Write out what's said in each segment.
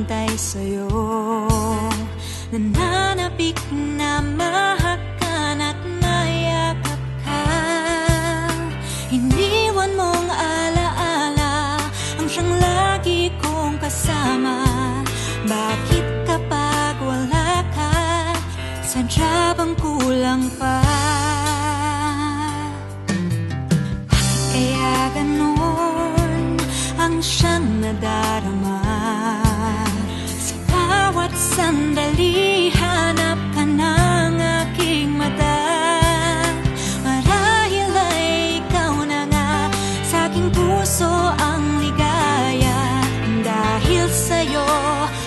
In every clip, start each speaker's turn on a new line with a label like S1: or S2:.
S1: nakahintay sa'yo. Nananapik na mahakan at mayakap ka. Iniwan mong alaala ang siyang lagi kong kasama. Bakit kapag wala ka, sadya bang kulang pa? Bakit kaya ganon ang siyang nadarama? Sa bawat sandali hanap ka ng aking mata. Marahil ay ikaw na nga sa aking puso ang ligaya. Dahil sa'yo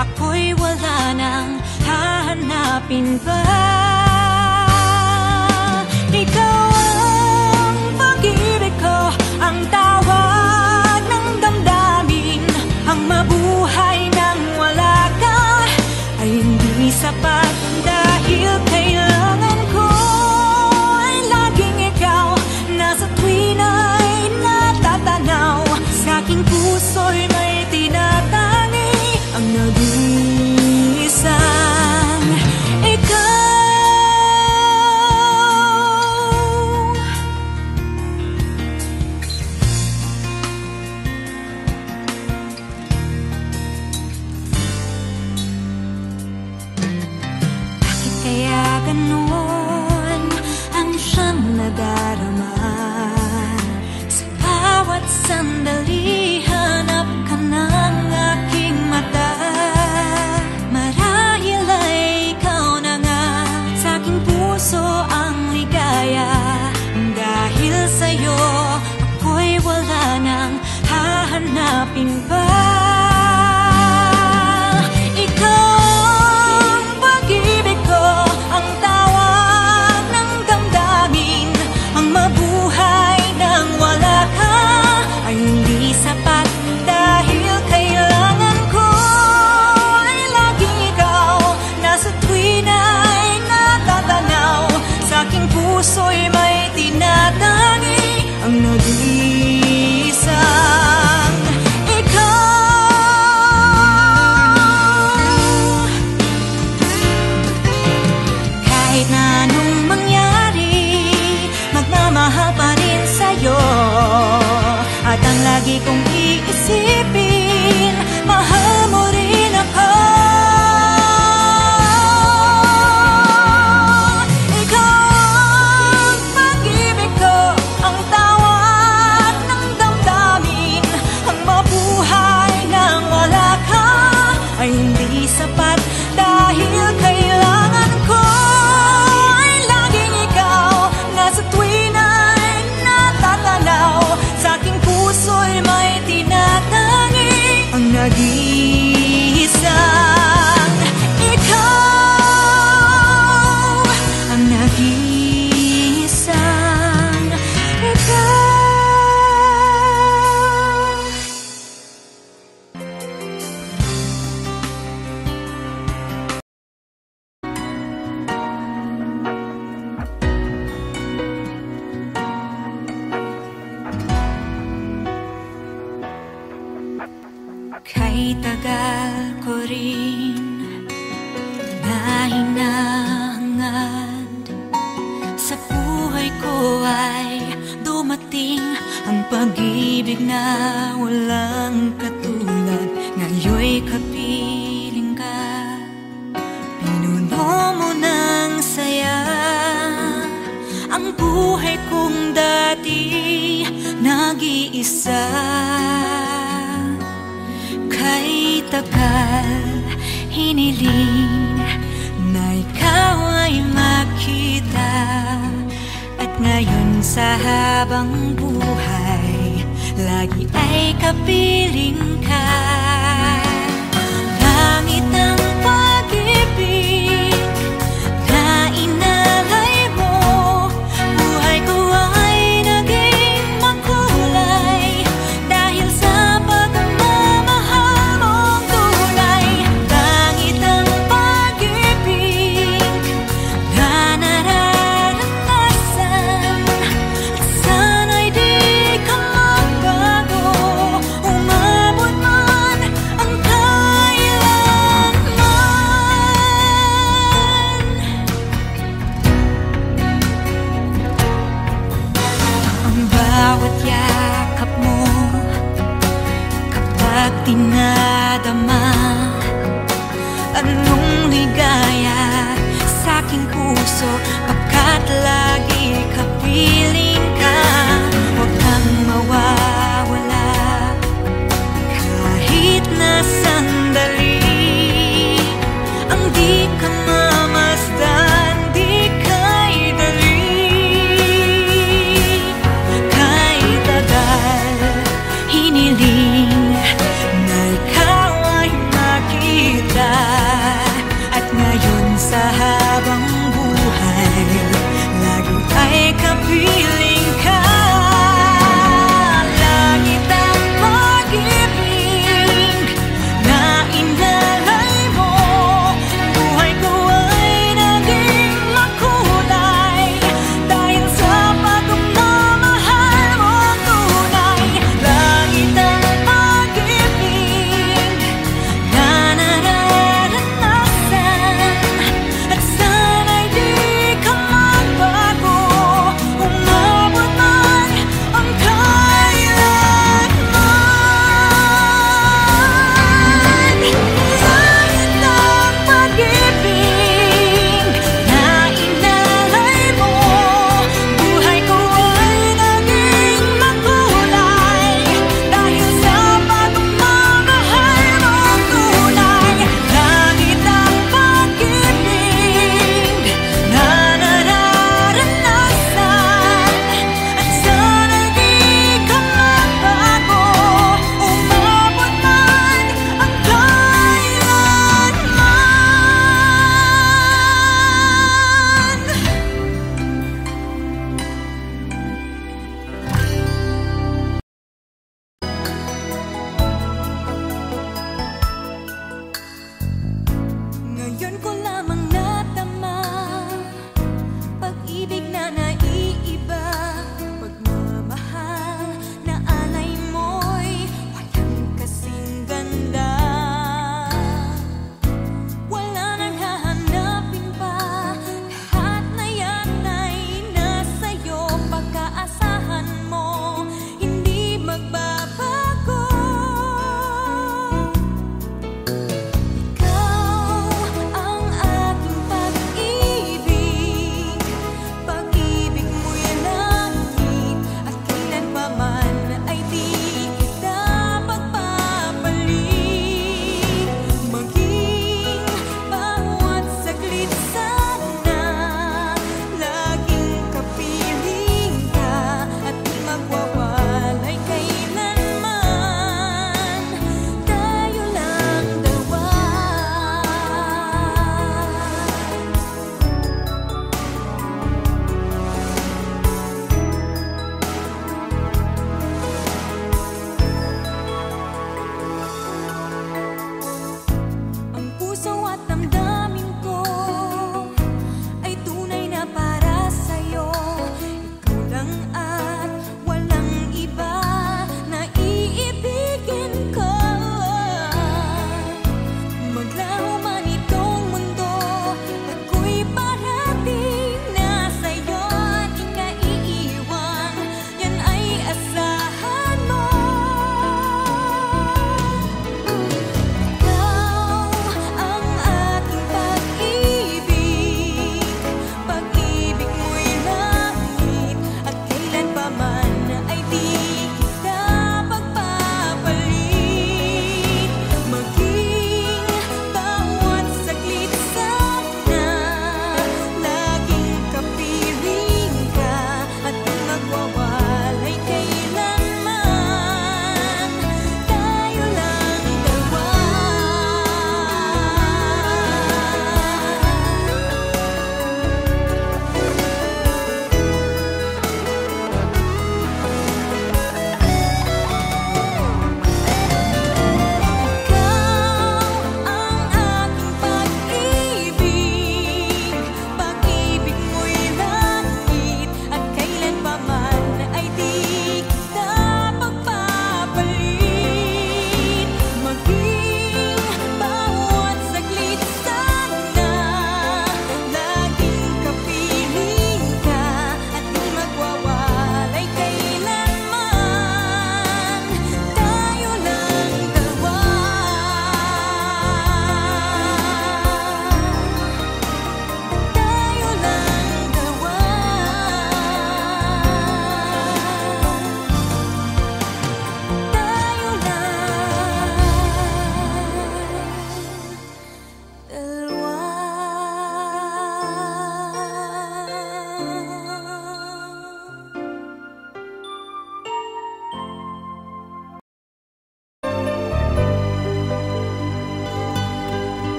S1: ako'y wala nang hahanapin pa. Ikaw ang pag-ibig ko, ang tawag ng damdamin. Ang mabuhay nang wala ka ay hindi sapat. Dahil kailangan ko ay laging ikaw. Nasa tuwin ay natatanaw. Sa aking puso'y may tinatangi ang nag-iisang ikaw. Bakit kaya ganon ang siyang nadarama? Sa bawat sandali hanap ka ng aking mata. Marahil ay ikaw na nga sa aking puso ang ligaya. Dahil sa'yo ako'y wala nang hahanapin pa. Ikaw ang pag-ibig ko, ang tawag ng damdamin. Ang mabuhay nang wala ka ay hindi sapat. Dahil kailangan ko ay laging ikaw. Nasa tuwin ay natatanaw. Sa aking puso'y may tinatangi ang nag-iisang ikaw. Kahit na anong mangyari, magmamahal pa rin sa'yo. At ang lagi kong iisipin, mahal mo rin ako. Ikaw ang pag-ibig ko, ang tawag ng damdamin. Ang mabuhay nang wala ka ay hindi sapat. Dahil kailangan ko ay laging ikaw. Nasa tuwin ay natatanaw. Sa aking puso'y may tinatangi ang nag-iisang ikaw. Ang nag-iisang ikaw. Kay tagal ko rin na hinahangad, sa buhay ko ay dumating ang pag-ibig na walang katulad. Ngayon'y kapiling ka, pinuno mo ng saya ang buhay kong dati nag-iisa. Kay tagal hiniling na ikaw ay makita. At ngayon sa habang buhay, lagi ay kapiling ka. Langit ang pag-ibig na inalay mo. Buhay ko ay naging makulay dahil sa pagmamahal mong tunay. Langit ang pag-ibig na nararanasan. At sana'y di ka magbago, umabot man ang kailanman. dinadama. Anong ligaya sa aking puso, pagkat lagi kapiling ka. Huwag kang mawawala kahit na sandali. Ang di ka mamasdan, di ka'y dali. Ka'y tagal hiniling na ikaw ay makita, at ngayon sa habang buhay lagi ay kapiling ka. Langit ang pag-ibig na inalay mo, buhay ko ay naging makulay dahil sa pagmamahal mo tunay. Langit ang pag-ibig na nararanasan, at sana'y di ka magbago.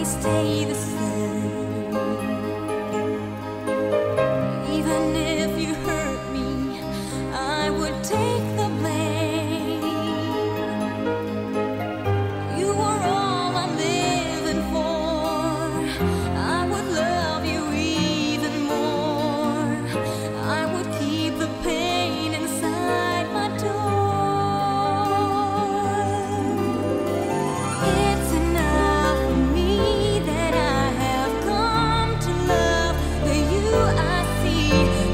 S1: stay the same. Even if you hurt me, I would take the blame. You were all I'm living for. I would love you even more. I would keep the pain inside my door. It's enough for me that I have come to love the you I see,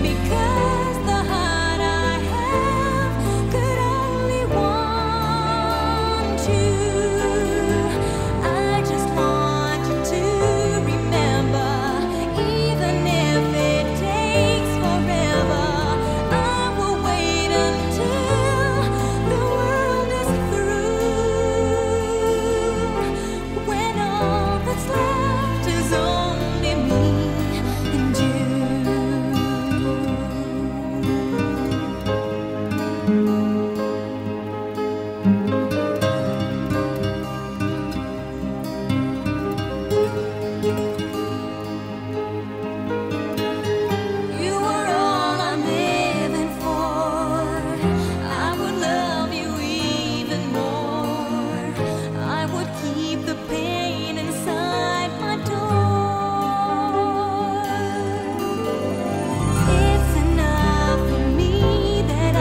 S1: because the heart I have could only want you. I just want you to remember, even if it takes forever, I will wait until the world is through, when all that's left is only me and you. You were all I'm living for. I would love you even more. I would keep the pain inside my door. It's enough for me that I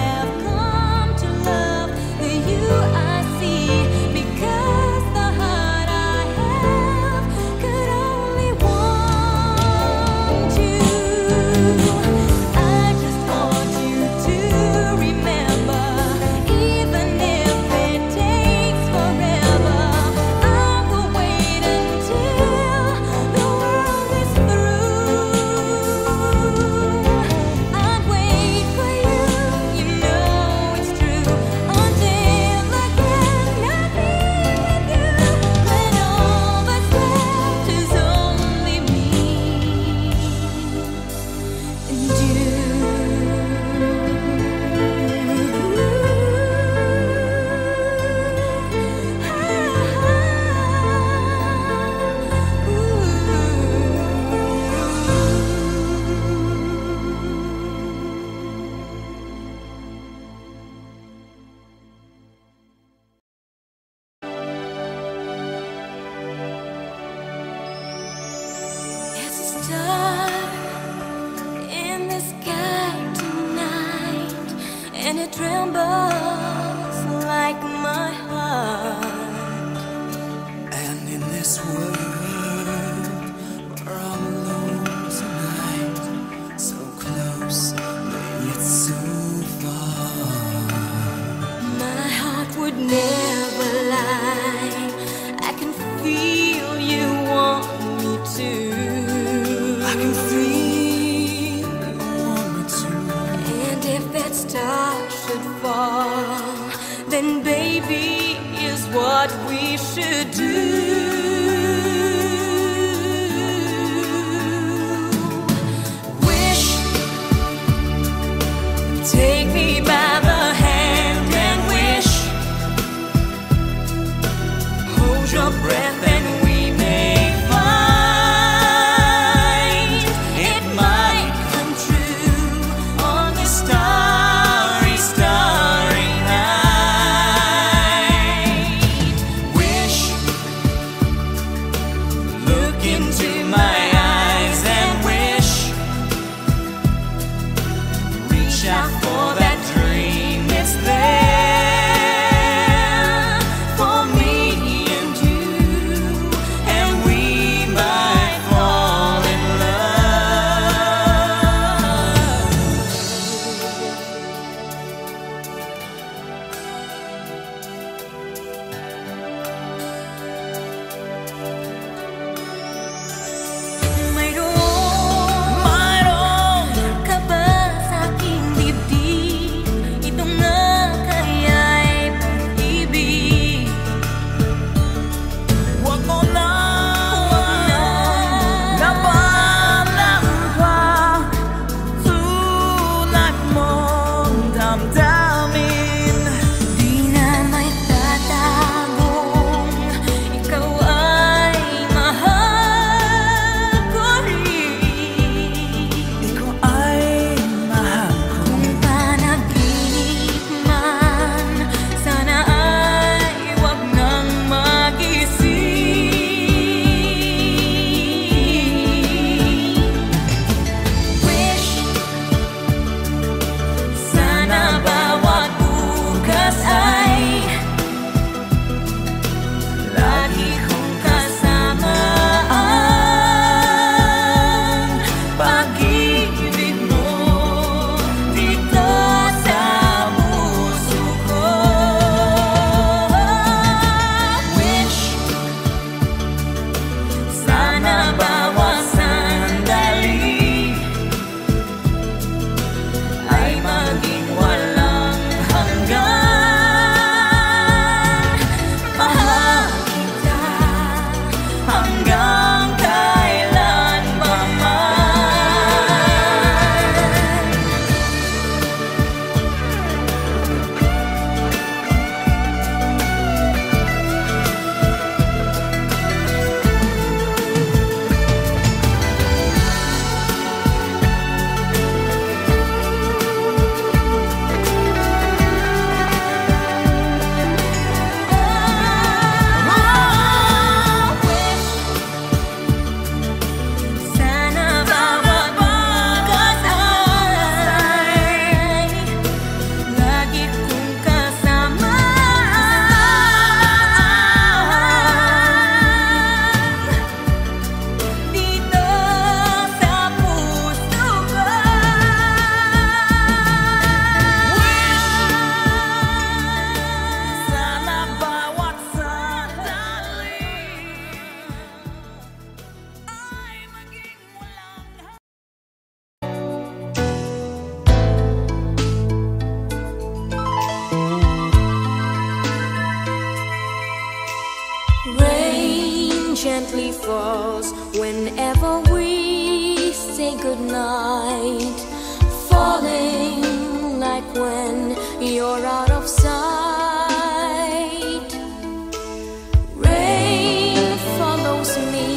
S1: have come to love the you I see, because the heart I have could only want you. I just want you to remember, even if it takes forever, I will wait until the world is through. I'd wait for you, you know it's true, until again I be with you, when all that's left is only me and you. There's a star in the sky tonight, and it trembles like my heart.
S2: And in this world where I'm alone tonight, so close, yet so far,
S1: My heart would never lie. I can feel you want me to.
S2: I can feel you want me to.
S1: And if that star should fall, then baby is what we should do. Wish, take me by the hand and wish, hold your breath and we may find it might come true on this starry, starry night. Wish, hanggang kailan pa man. Rain gently falls whenever we say goodnight, falling like when you're out of sight. Rain follows me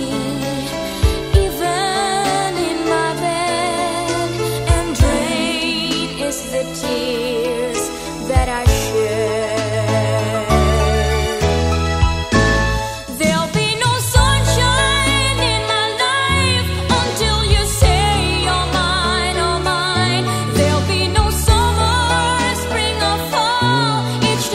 S1: even in my bed, and rain is the tears that I shed. Each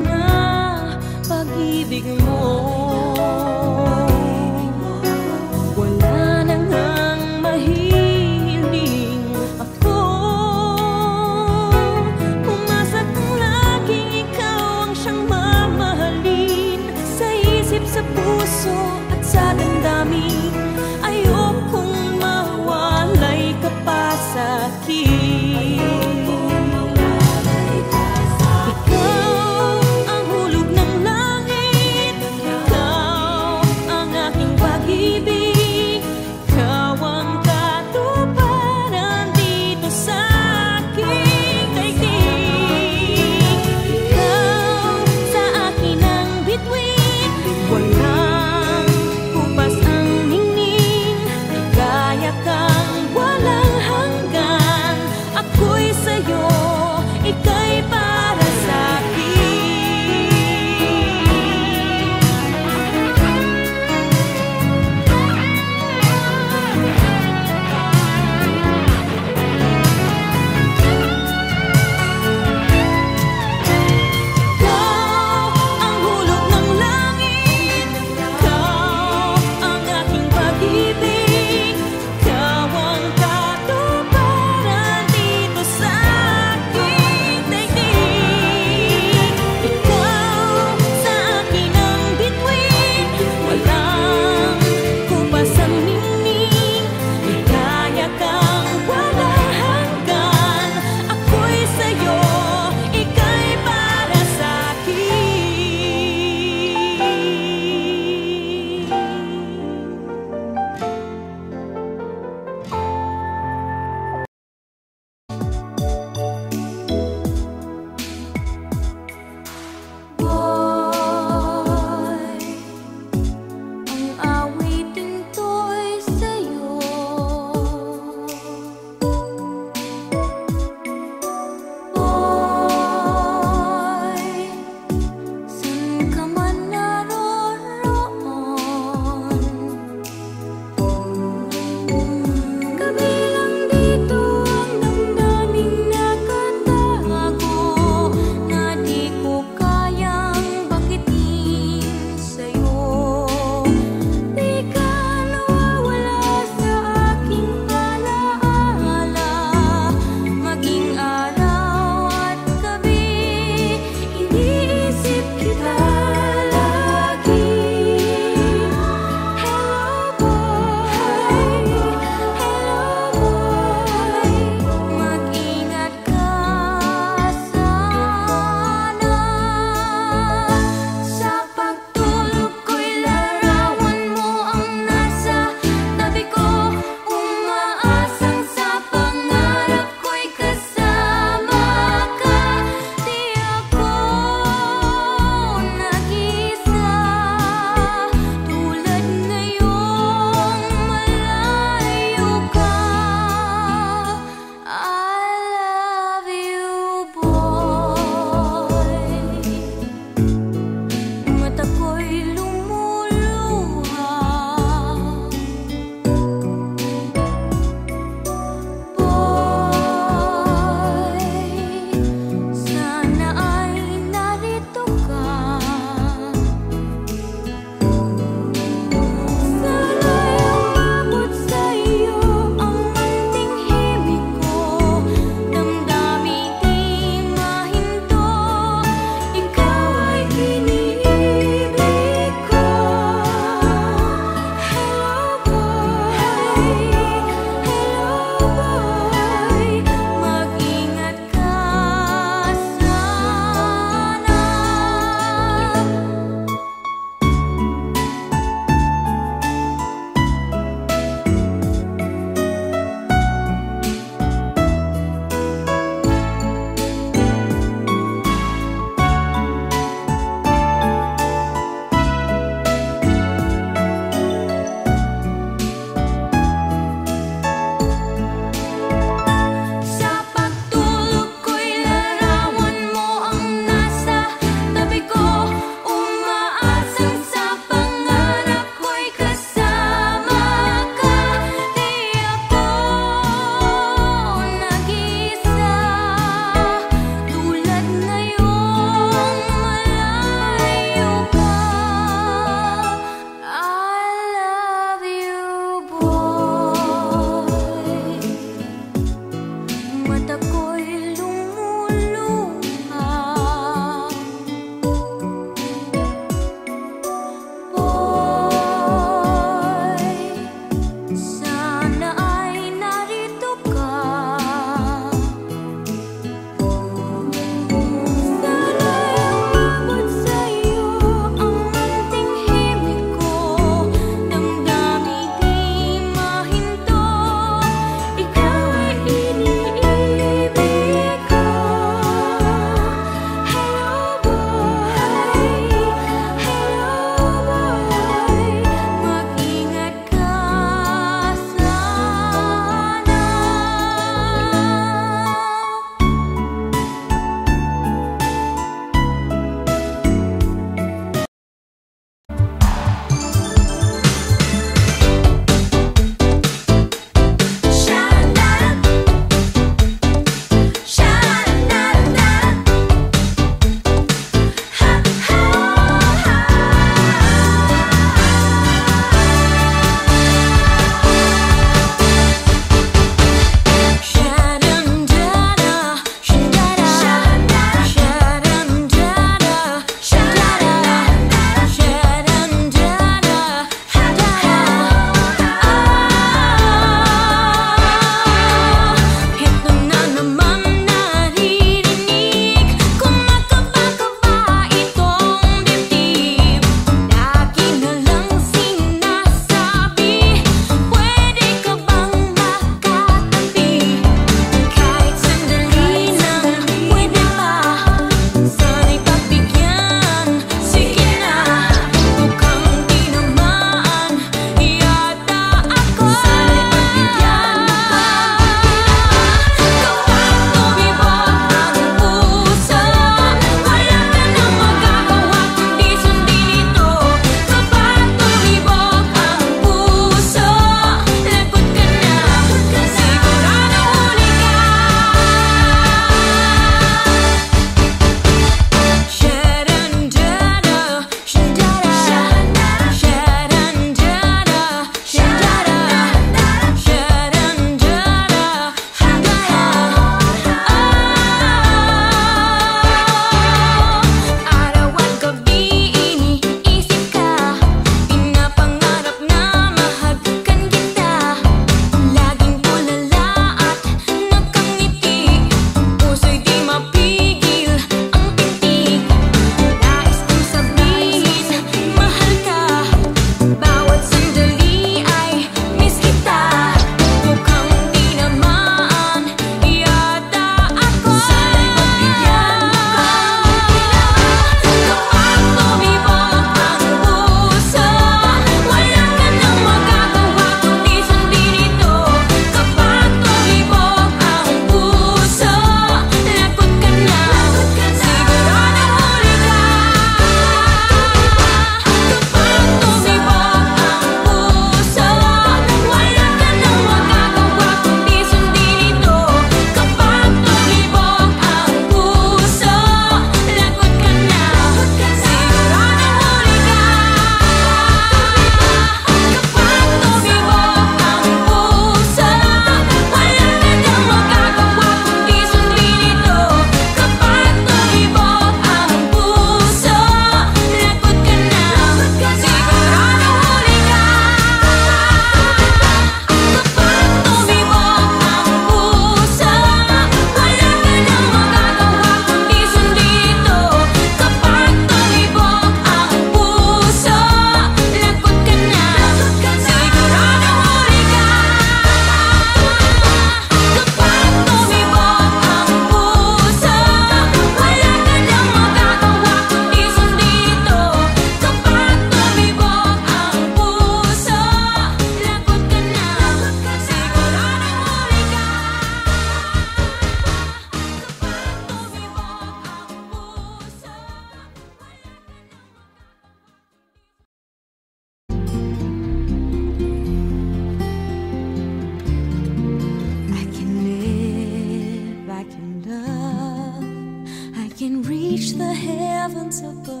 S1: can reach the heavens above.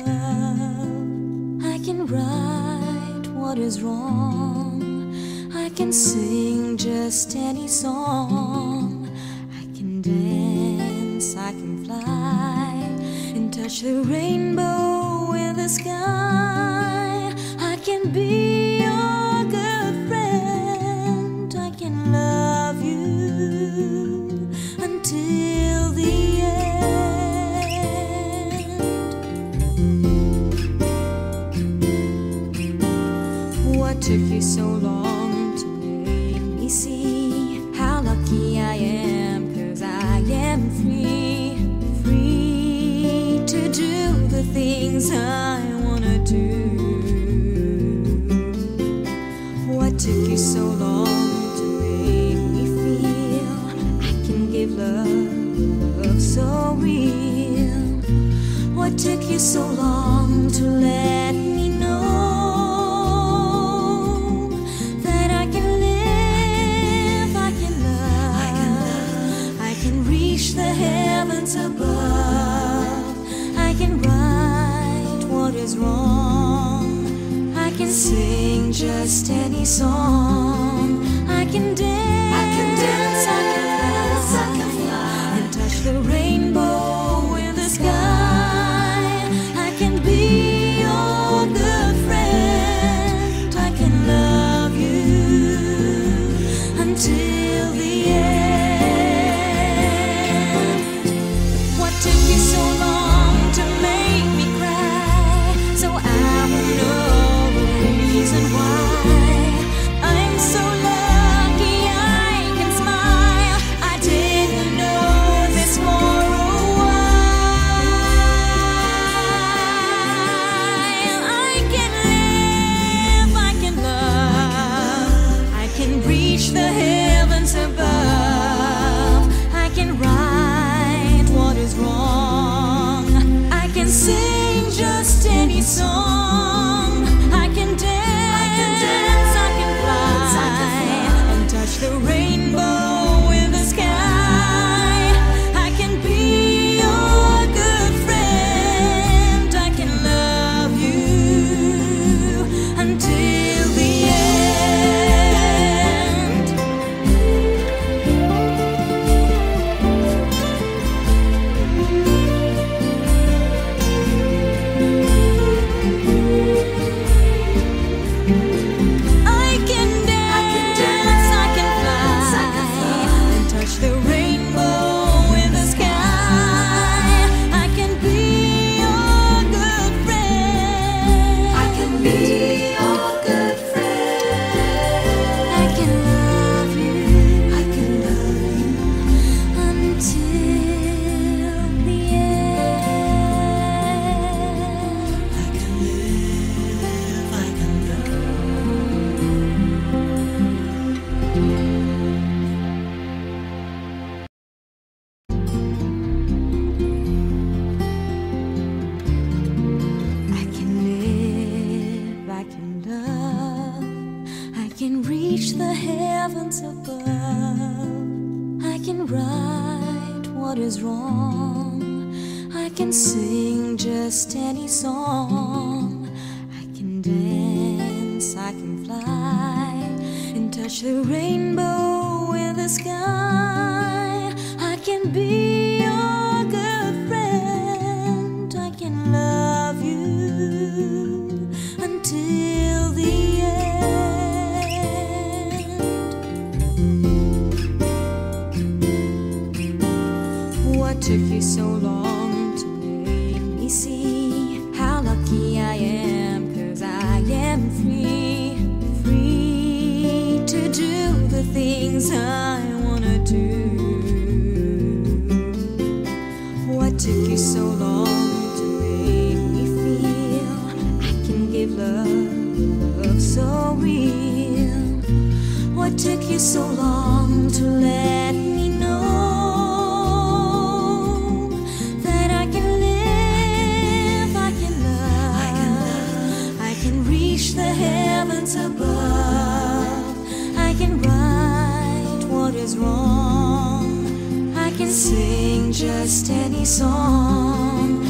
S1: I can right what is wrong. I can sing just any song. I can dance, I can fly, and touch the rainbow in the sky. I can be your good friend. I can love you until the end. What took you so long to make me see how lucky I am? 'Cause I am free, free to do the things I wanna do. What took you so long to make me feel I can give love so real? What took you so long to let me know that I can live, I can love, I can reach the heavens above. I can right what is wrong. I can sing just any song. I can dance, I can dance, I can dance, I can fly, and touch the rainbow in the sky. I can be your good friend. I can love you until the end. What took you so long to make me cry? So I will know the reason why. I'm so lucky I can smile. I didn't know this for a while. I can live, I can love, I can reach the heavens above. I can right what is wrong. I can sing just any song. I can dance, I can fly, and touch the rainbow in the sky. I can be your good friend. I can love you until the end. I can dance, I can fly, and touch the rainbow in the sky. I can be your good friend. I can be your good friend. I can love you, I can love you until the end. I can live, I can I can live, I can love, I can reach the heavens above. I can right what is wrong. I can sing just any song. I can dance, I can fly, and touch the rainbow in the sky. I can be your good friend. I can love you until the end. What took you so long to make me see how lucky I am? 'Cause I am free, free to do the things I wanna do. What took you so long to make me feel I can give love so real? What took you so long to let me know that I can live, I can love, I can reach the heavens above. I can right what is wrong. I can sing just any song.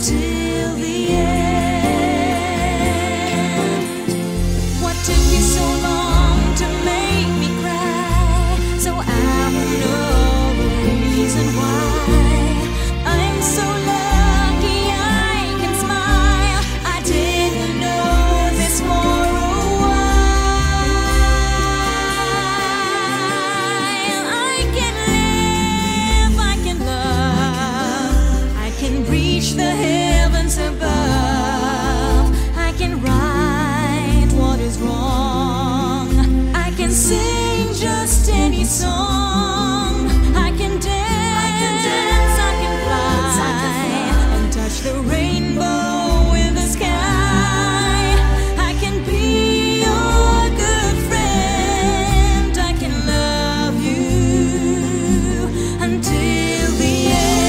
S1: until the end. What took you so long to make me cry? So I will know the reason why. I'm so lucky I can smile. I didn't know this for a while. I can live, I can love, I can reach the heavens above. I can right what is wrong. I can sing just any song. I can dance, I can fly, and touch the rainbow in the sky. I can be your good friend. I can love you until the end.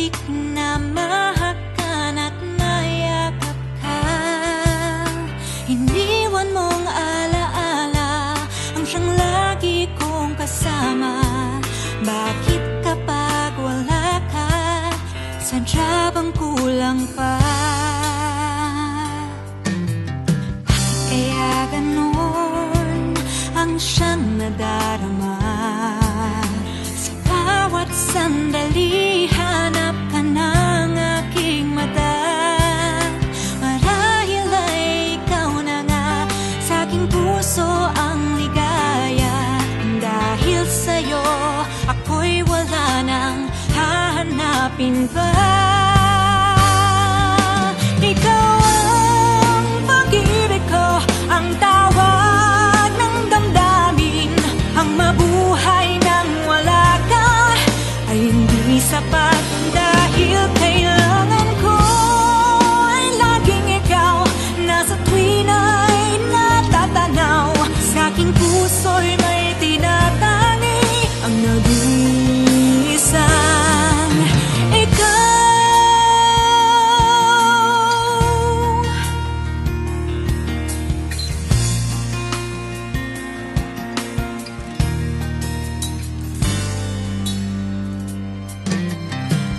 S1: halik na mahakan at mayakap ka. Iniwan mong alaala ang siyang lagi kong kasama. Bakit kapag wala ka, sadya bang kulang pa? Bakit kaya ganon ang siyang nadarama? Sa bawat sandali hanap ka ng aking mata. Marahil ay ikaw na nga sa aking puso ang ligaya. Dahil sa'yo ako'y wala nang hahanapin pa. Ikaw ang pag-ibig ko, ang tawag ng damdamin. Ang mabuhay nang wala ka ay hindi sapat. Dahil kailangan ko ay laging ikaw. Nasa tuwin ay natatanaw. Sa aking puso'y may tinatangi ang nag-iisang ikaw.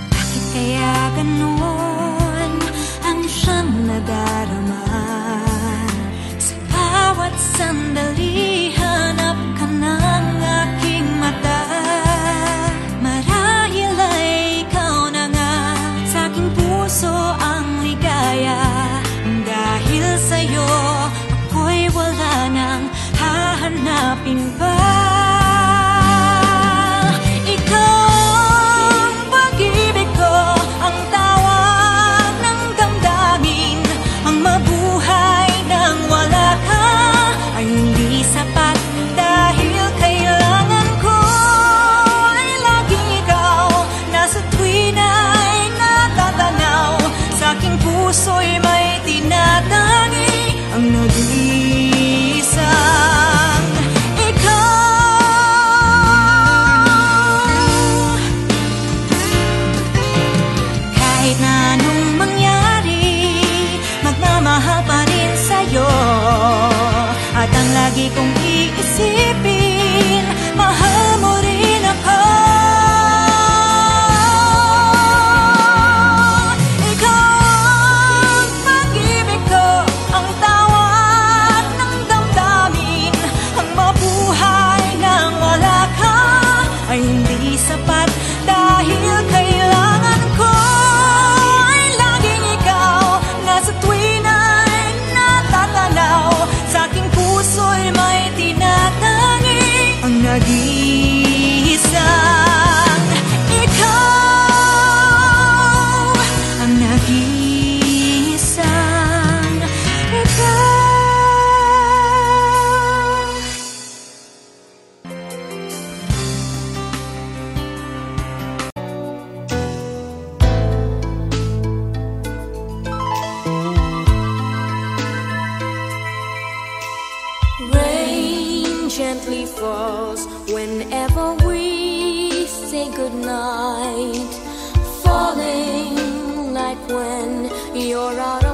S1: Bakit kaya ganon ang siyang nadarama? Sa bawat sandali hanap ka ng aking mata. Marahil ay ikaw na nga sa aking puso ang ligaya. Dahil sa'yo ako'y wala nang hahanapin pa. Ikaw ang pag-ibig ko, ang tawag ng damdamin. Ang mabuhay nang wala ka ay hindi sapat. Dahil kailangan ko ay laging ikaw. Nasa tuwin ay natatanaw. Sa aking puso'y may tinatangi ang nag-iisang ikaw. Kahit na anong mangyari, magmamahal pa rin sa'yo. At ang lagi kong iisipin, mahal mo rin ako. Ikaw ang pag-ibig ko, ang tawag ng damdamin. Ang mabuhay nang wala ka ay hindi sapat. Dahil kailangan ko ay laging ikaw. Nasa tuwin ay natatanaw. Sa aking puso'y may tinatangi ang nag-iisang ikaw. Ang nag-iisang ikaw.
S3: Rain gently falls whenever we say goodnight, falling like when you're out